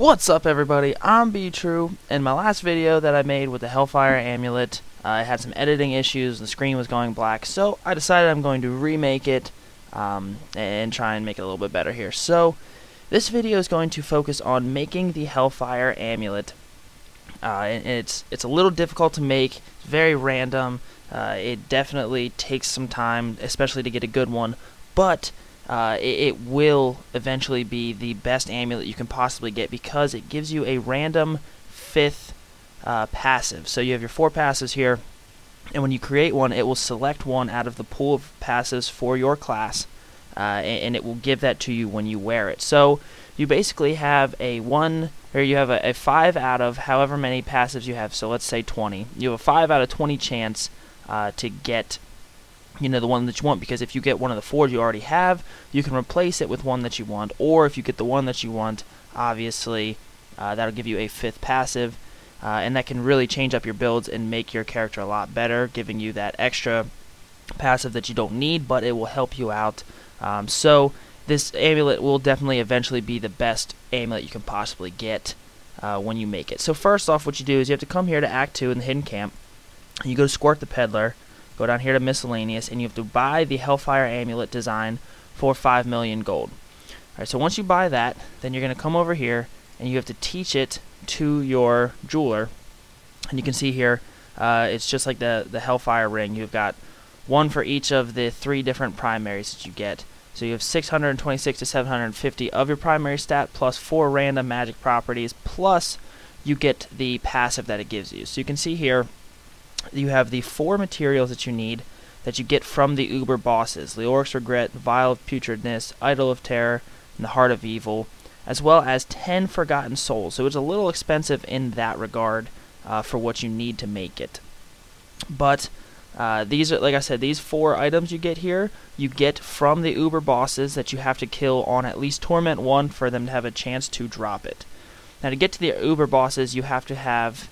What's up, everybody? I'm True. In my last video that I made with the HellFire Amulet, I had some editing issues, the screen was going black, so I decided I'm going to remake it and try and make it a little bit better here. So this video is going to focus on making the HellFire Amulet. And it's a little difficult to make, it's very random, it definitely takes some time, especially to get a good one, but it will eventually be the best amulet you can possibly get because it gives you a random 5th passive. So you have your 4 passives here, and when you create one, it will select one out of the pool of passives for your class, and it will give that to you when you wear it. So you basically have a 5 out of however many passives you have. So let's say 20. You have a 5 out of 20 chance to get the one that you want, because if you get one of the 4 you already have, you can replace it with one that you want, or if you get the one that you want, obviously that'll give you a 5th passive, and that can really change up your builds and make your character a lot better, giving you that extra passive that you don't need, but it will help you out. So this amulet will definitely eventually be the best amulet you can possibly get when you make it. So first off, what you do is you have to come here to Act 2 in the Hidden Camp, and you go to Squirt the Peddler, go down here to Miscellaneous, and you have to buy the HellFire Amulet design for 5 million gold. Alright, so once you buy that, then you're going to come over here, and you have to teach it to your jeweler. And you can see here, it's just like the HellFire ring. You've got one for each of the 3 different primaries that you get. So you have 626 to 750 of your primary stat, plus 4 random magic properties, plus you get the passive that it gives you. So you can see here, you have the 4 materials that you need that you get from the Uber bosses: Leoric's Regret, Vial of Putridness, Idol of Terror, and the Heart of Evil, as well as 10 Forgotten Souls. So it's a little expensive in that regard for what you need to make it. But these are, like I said, these 4 items you get here, you get from the Uber bosses that you have to kill on at least Torment 1 for them to have a chance to drop it. Now, to get to the Uber bosses, you have to have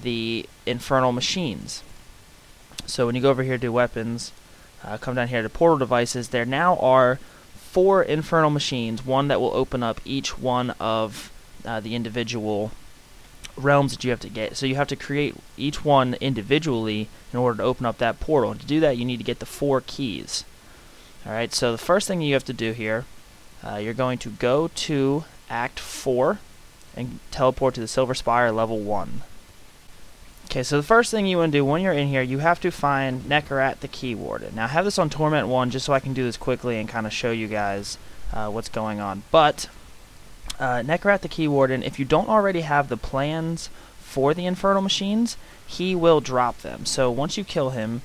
the infernal machines. So when you go over here to weapons, come down here to portal devices, there now are 4 infernal machines, one that will open up each one of the individual realms that you have to get. So you have to create each one individually in order to open up that portal. And to do that, you need to get the 4 keys. Alright, so the first thing you have to do here, you're going to go to Act 4 and teleport to the Silver Spire level 1. Okay, so the first thing you want to do when you're in here, you have to find Necarat the Key Warden. Now I have this on Torment 1 just so I can do this quickly and kind of show you guys what's going on. But Necarat the Key Warden, if you don't already have the plans for the infernal machines, he will drop them. So once you kill him,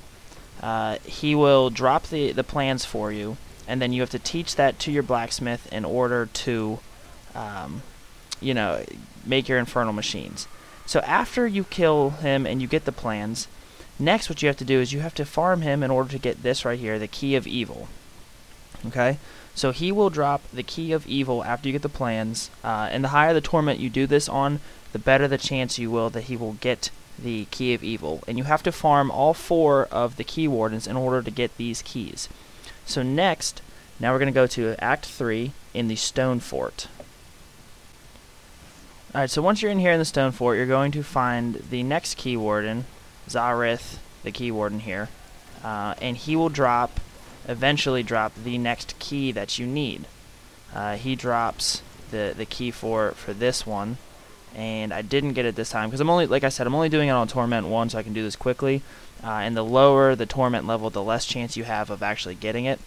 he will drop the plans for you, and then you have to teach that to your blacksmith in order to make your infernal machines. So after you kill him and you get the plans, next what you have to do is you have to farm him in order to get this right here, the Key of Evil. Okay? So he will drop the Key of Evil after you get the plans, and the higher the torment you do this on, the better the chance you will that he will get the Key of Evil. And you have to farm all 4 of the Key Wardens in order to get these keys. So next, now we're going to go to Act 3 in the Stone Fort. Alright, so once you're in here in the Stone Fort, you're going to find the next Key Warden, Zareth, the Key Warden here, and he will eventually drop the next key that you need. He drops the key for this one, and I didn't get it this time, because like I said, I'm only doing it on Torment 1 so I can do this quickly, and the lower the Torment level, the less chance you have of actually getting it.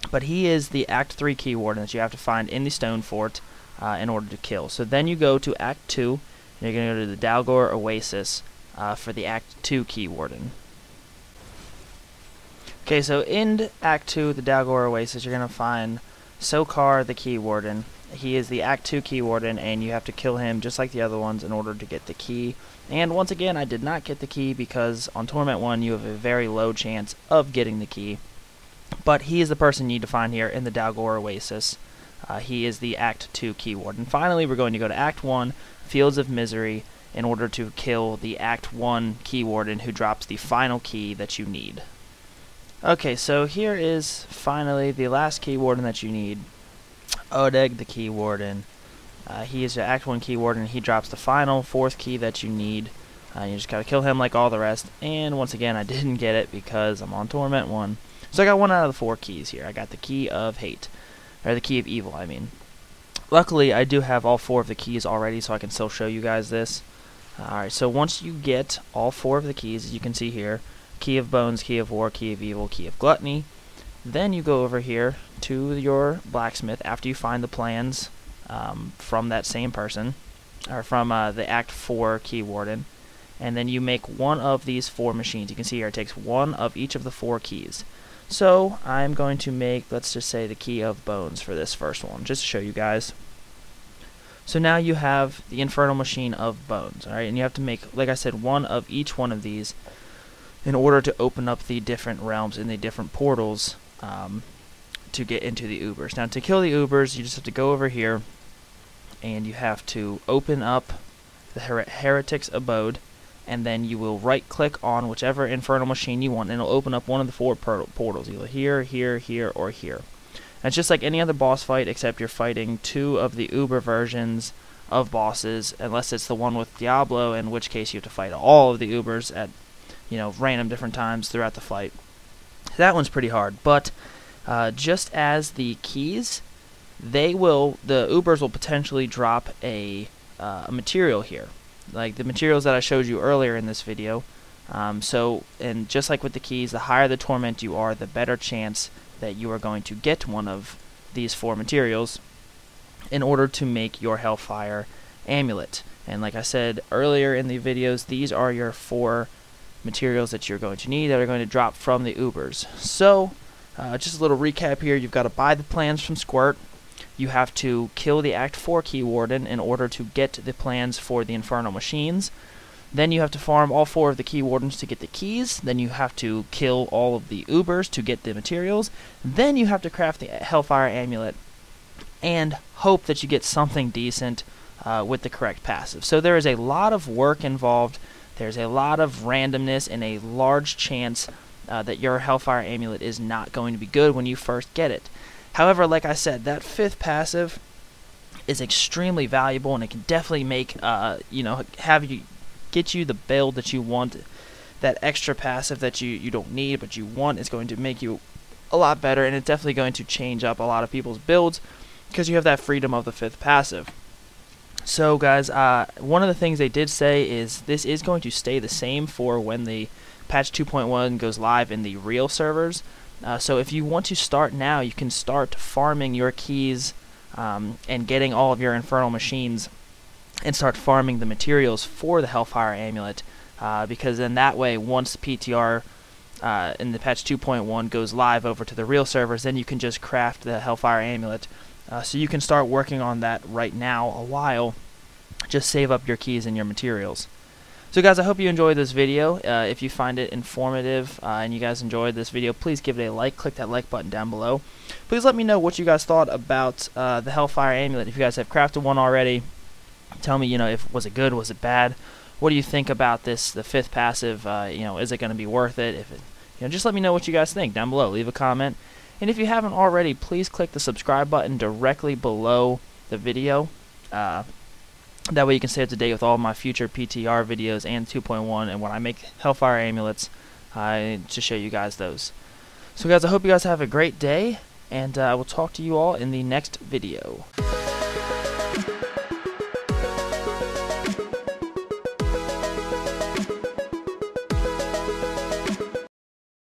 But he is the Act 3 Key Warden that you have to find in the Stone Fort in order to kill. So then you go to Act 2, and you're going to go to the Dalgor Oasis for the Act 2 Key Warden. Okay, so in Act 2, the Dalgor Oasis, you're going to find Sokar the Key Warden. He is the Act 2 Key Warden, and you have to kill him just like the other ones in order to get the key. And once again, I did not get the key because on Torment 1 you have a very low chance of getting the key. But he is the person you need to find here in the Dalgor Oasis. He is the Act 2 Key Warden. Finally, we're going to go to Act 1, Fields of Misery, in order to kill the Act 1 Key Warden who drops the final key that you need. Okay, so here is finally the last Key Warden that you need. Odeg the Key Warden. He is an Act 1 key warden. He drops the final 4th key that you need. You just gotta kill him like all the rest. And once again, I didn't get it because I'm on Torment 1. So I got 1 out of the 4 keys here. I got the Key of Hate. Or the Key of Evil, I mean. Luckily, I do have all 4 of the keys already, so I can still show you guys this. Alright, so once you get all 4 of the keys, as you can see here, Key of Bones, Key of War, Key of Evil, Key of Gluttony, then you go over here to your blacksmith after you find the plans from that same person, or from the Act 4 key warden, and then you make 1 of these 4 machines. You can see here it takes 1 of each of the 4 keys. So I'm going to make, let's just say, the Key of Bones for this first one, just to show you guys. So now you have the Infernal Machine of Bones, alright, and you have to make, like I said, 1 of each one of these in order to open up the different realms and the different portals to get into the Ubers. Now to kill the Ubers, you just have to go over here and you have to open up the Heretic's Abode, and then you will right click on whichever Infernal Machine you want and it'll open up one of the 4 portals, either here, here, here, or here. And it's just like any other boss fight, except you're fighting 2 of the Uber versions of bosses, unless it's the one with Diablo, in which case you have to fight all of the Ubers at, you know, random different times throughout the fight. That one's pretty hard, but just as the keys, the Ubers will potentially drop a material here, like the materials that I showed you earlier in this video. And just like with the keys, the higher the torment you are, the better chance that you are going to get one of these 4 materials in order to make your HellFire Amulet. And like I said earlier in the videos, these are your 4 materials that you're going to need that are going to drop from the Ubers. So just a little recap here. You've got to buy the plans from Squirt. You have to kill the Act 4 key warden in order to get the plans for the Infernal Machines. Then you have to farm all 4 of the key wardens to get the keys. Then you have to kill all of the Ubers to get the materials. Then you have to craft the HellFire Amulet and hope that you get something decent with the correct passive. So there is a lot of work involved. There's a lot of randomness and a large chance that your HellFire Amulet is not going to be good when you first get it. However, like I said, that 5th passive is extremely valuable, and it can definitely make get you the build that you want. That extra passive that you don't need but you want is going to make you a lot better, and it's definitely going to change up a lot of people's builds because you have that freedom of the 5th passive. So guys, one of the things they did say is this is going to stay the same for when the patch 2.1 goes live in the real servers. So if you want to start now, you can start farming your keys and getting all of your Infernal Machines and start farming the materials for the HellFire Amulet, because then that way, once the PTR in the patch 2.1 goes live over to the real servers, then you can just craft the HellFire Amulet. So you can start working on that right now a while. Just save up your keys and your materials. So guys, I hope you enjoyed this video. If you find it informative and you guys enjoyed this video, please give it a like. Click that like button down below. Please let me know what you guys thought about the HellFire Amulet. If you guys have crafted one already, tell me, was it good, was it bad? What do you think about this, the 5th passive? Is it going to be worth it? If it, just let me know what you guys think down below. Leave a comment. And if you haven't already, please click the subscribe button directly below the video. That way you can stay up to date with all of my future PTR videos and 2.1, and when I make HellFire Amulets, to show you guys those. So guys, I hope you guys have a great day, and I will talk to you all in the next video.